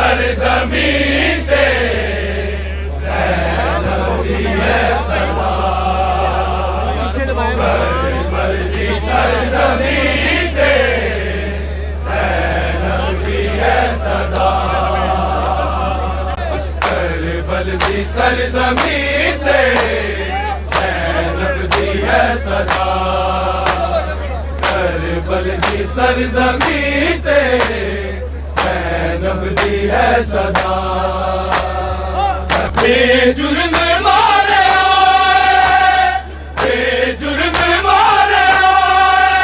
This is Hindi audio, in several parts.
सरजमीं ते ज़ैनब दी है सदा। करबल की सरजमीं ते ज़ैनब दी है सदा। करबल की सरजमीं ते ज़ैनब दी है सदा। करबल की सरजमीं ते ज़ैनब दी है सदा। बेजुर्म मारे आए, बेजुर्म मारे आए,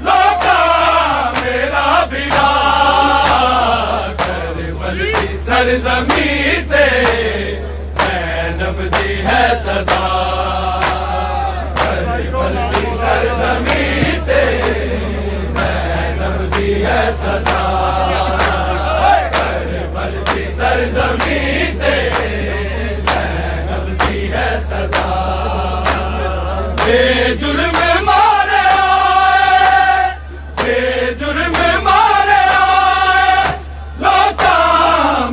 लोका मेरा बिना। करबल की सरजमीं ते ज़ैनब दी है सदा। करबल की सरजमीं ते ज़ैनब दी है सदा। करबल की सरजमीं ते ज़ैनब दी है सदा। बेजुर्म मारे आए, बेजुर्म मारे आए, लोका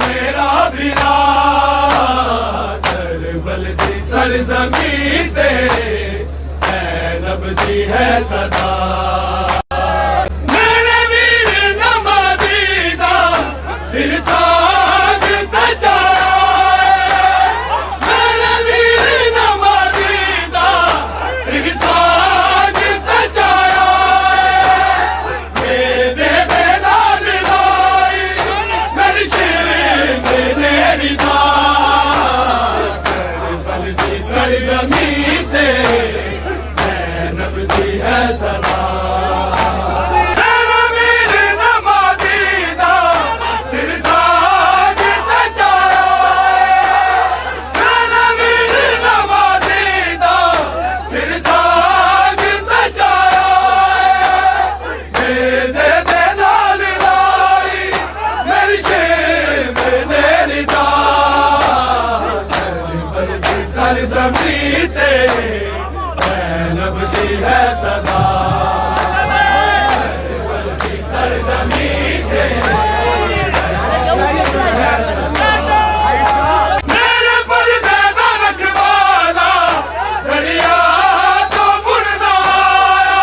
मेरा बिना। करबल की सरजमीं ते ज़ैनब दी है सदा। सरजमीं ते ज़ैनब दी है सदा। मेरा वीर नमाज़ीदा सिर साज तजाया। मेरा वीर नमाज़ीदा सिर साज तजाया। मेरे दे नाल लाई मेरी शेम ने रिदा। सरजमीं ते ज़ैनब दी है सदा। करबल की सरजमीं ते मेरे पर्दे दा रखवाला दरिया तो मुड़ना आया।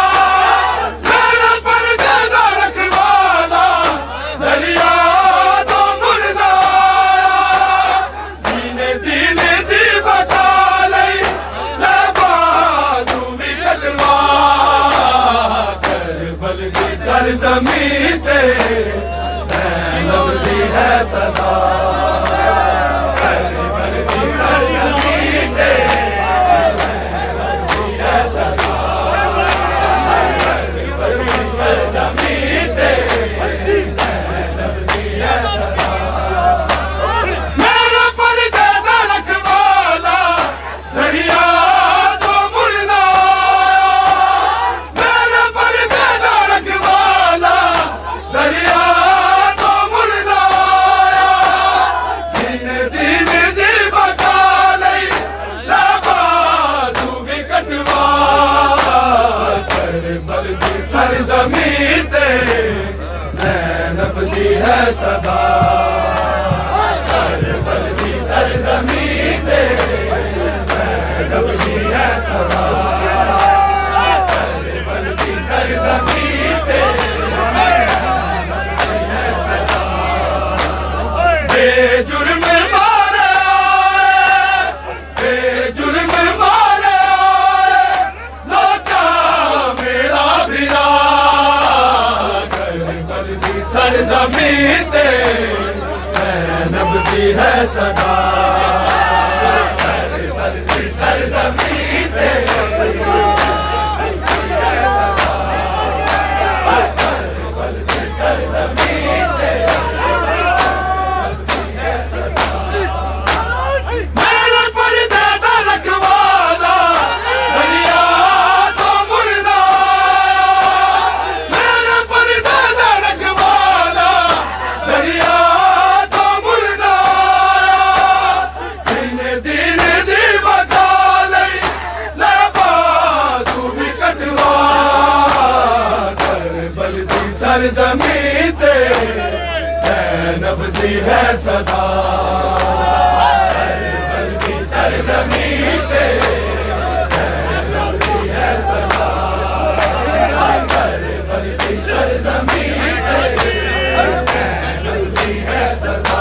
मेरे पर्दे दा रखवाला दरिया तो मुड़ना आया। जीने दीन दी बता सरजमीं ते ज़ैनब दी है सदा। करबल की सरजमीं ते ज़ैनब दी है सदा। करबल की सरजमीं ते ज़ैनब दी है सदा। मेरा पर्दे दा रखवाला दरिया तो मुड़ना आया। मेरा पर्दे दा रखवाला दरिया तो मुड़ना आया। दिन दी बता लई बाजू भी कटवा। करबल की सरजमीं ते ज़ैनब दी है सदा। करबल की सरजमीं ते ज़ैनब दी है सदा। करबल की सरजमीं ते बेजुर्म मारे आए, बेजुर्म मारे आए, लोका मेरा बिना। करबल की सरजमीं ते ज़ैनब दी है सदा। करबल की सरजमीं ते करबल की सरजमीं ते सरजमीं ते ज़ैनब दी है सदा करबल की सरज़मी ते ज़ैनब दी है सदा करबल की सरज़मी ते ज़ैनब दी है सदा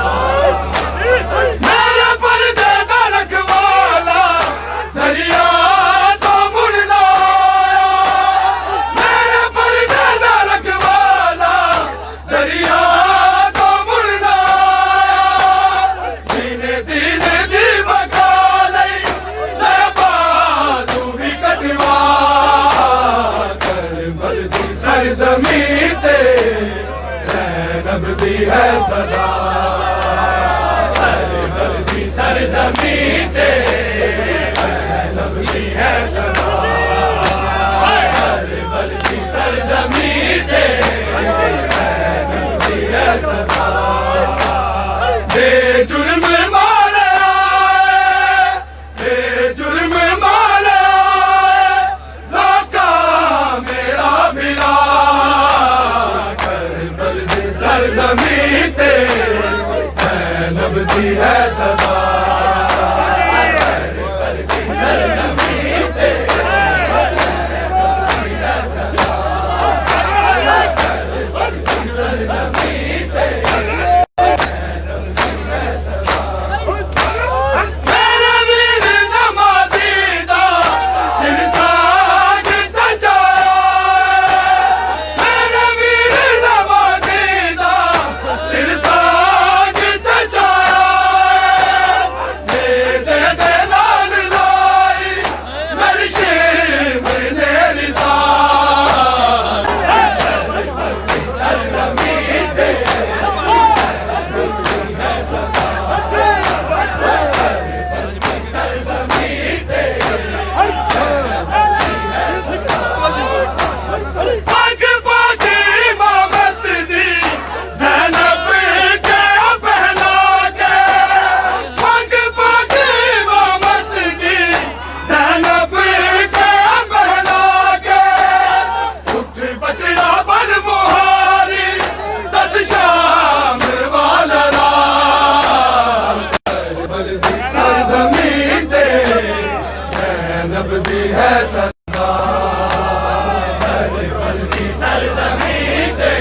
मेरे पर्दे दा रखवाला दरिया तो मुड़ना मेरे पर्दे दा रखवाला दरिया तो मुड़ना दीने दीने दी बका लई मैं बाजू भी कटवा करबल दी सरज़मी ते ज़ैनब दी है सदा करबल दी सरज़मी ते ज़ैनब दी है सदा करबल की सरज़मी ते ज़ैनब दी है सदा बेजुर्म मारे आए बेजुर्म मारे आए लोका मेरा भिला करबल दी सरज़मी ते ज़ैनब दी है सदा करबल की सरज़मी ते ज़ैनब दी है सदा करबल की सरज़मी ते ज़ैनब दी है सदा मेरे वीर नमाज़ी दा सिर साज तजाया मेरे वीर नमाज़ी दा सिर साज तजाया नेज़े दे नाल लाई मेरी शेम ने रिदा करबल की सरज़मी ते ज़ैनब दी है सदा करबल की सरज़मी ते पाक पाक इमामत दी ज़ैनब के पहना के पाक पाक इमामत दी ज़ैनब के पहना के उठ बचड़ा बन मुहारी दस शाम वाला करबल दी सरज़मी ते ज़ैनब दी है सदा करबल की सरज़मी ते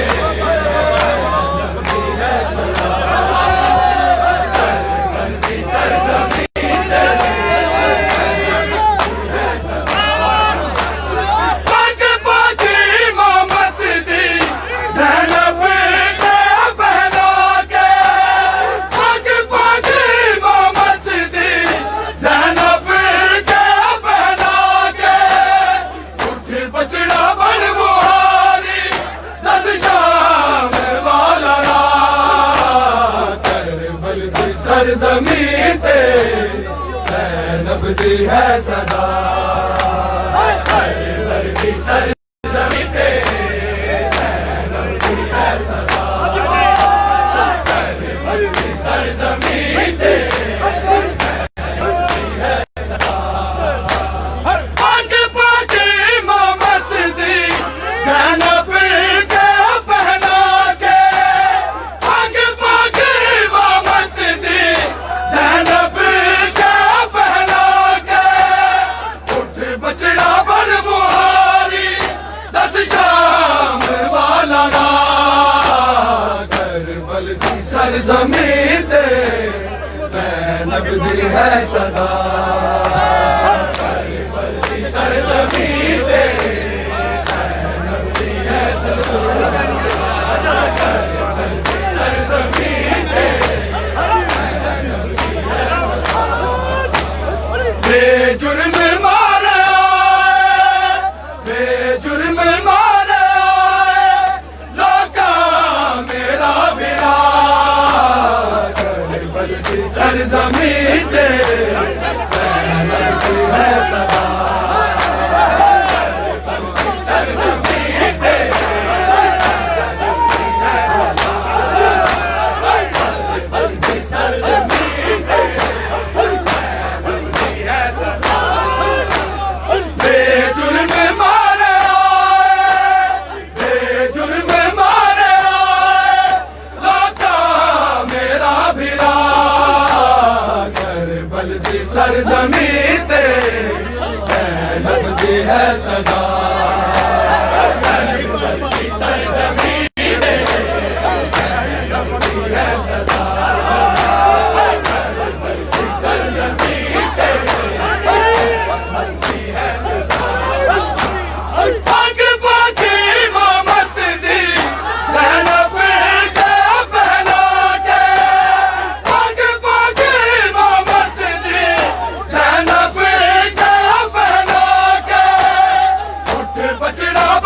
ज़ैनब दी है सदा करबल की सरज़मी ते ज़ैनब दी है सदा पाक पाक इमामत दी ज़ैनब के पहना के पाक पाक इमामत दी ज़ैनब के पहना के उठ बचड़ा बन मुहारी दस शाम वाला करबल की सरज़मी ते ज़ैनब दी है सदा करबल की सरज़मी ते ज़ैनब दी है सदा करबल की सरज़मी ते ज़ैनब दी है सदा पाक पाक इमामत दी ज़ैनब के पहना के पाक पाक इमामत दी ज़ैनब के पहना के उठ बचड़ा बन मुहारी दस शाम वाला करबल की सरज़मी ते ज़ैनब दी है सदा करबल की सरज़मी ते ज़ैनब दी है सदा करबल की सरज़मी ते ज़ैनब दी है सदा बेजुर्म मारे आए बेजुर्म मारे आए लोका मेरा भिला करबल की सरज़मी ते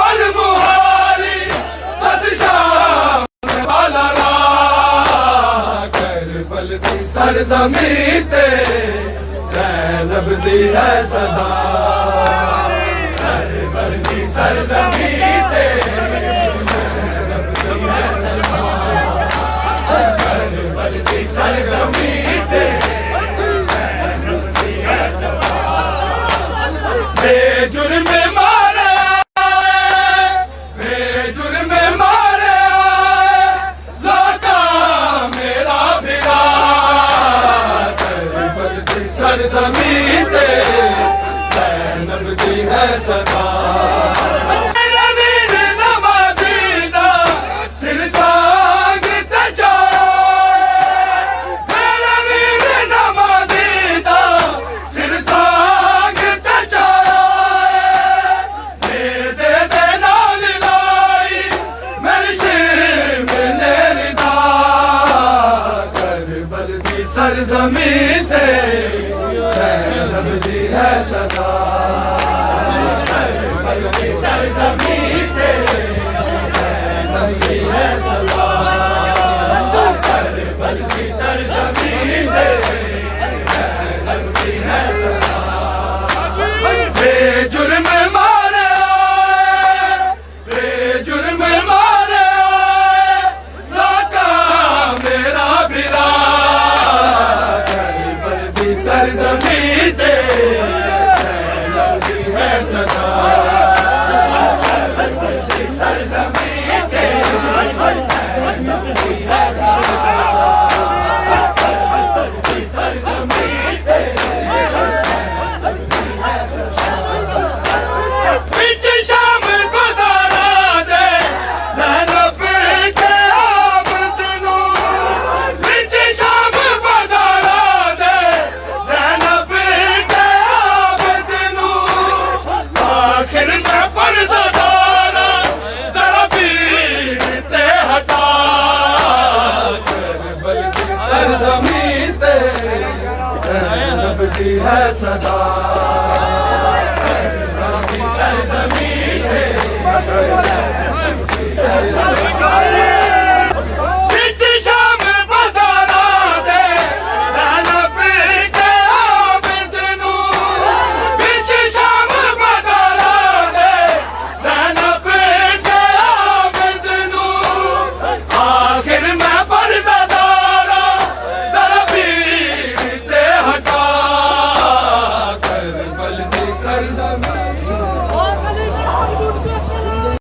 बल मुहारी बस शाम वाला करबल दी सरजमीं ते ज़ैनब दी है सदा करबल दी सरजमीं ते ज़ैनब दी है सदा करबल दी सरजमीं ते ज़ैनब दी है सदा बेजुर्म मारे बेजुर्म मारे लाका मेरा बिरा करबल दी सरजमीं ते ज़ैनब दी है सदा मेरा वीर नमाज़ी दा सिर सांग ते चाहे मेरा वीर नमाज़ी दा सिर सांग ते चाहे नेज़े दे नाल लाई मेरी शिम ने रिदा करबल दी सरजमीं ते ज़ैनब दी है सदा करबल दी सरजमीं ते ज़ैनब दी है सदा करबल दी सरजमीं ते ज़ैनब दी है सदा बेजुर्म मारे बेजुर्म मारे लाका मेरा बिरा करबल दी सरजमीं ते ज़ैनब दी है सदा करबल दी सरजमीं ते ज़ैनब दी है सदा करबल दी सरजमीं ते ज़ैनब दी है सदा विच शाम गुज़ारा दे ज़ैनब के आबद नूं विच शाम गुज़ारा दे ज़ैनब के आबद नूं आखिर में पर्दा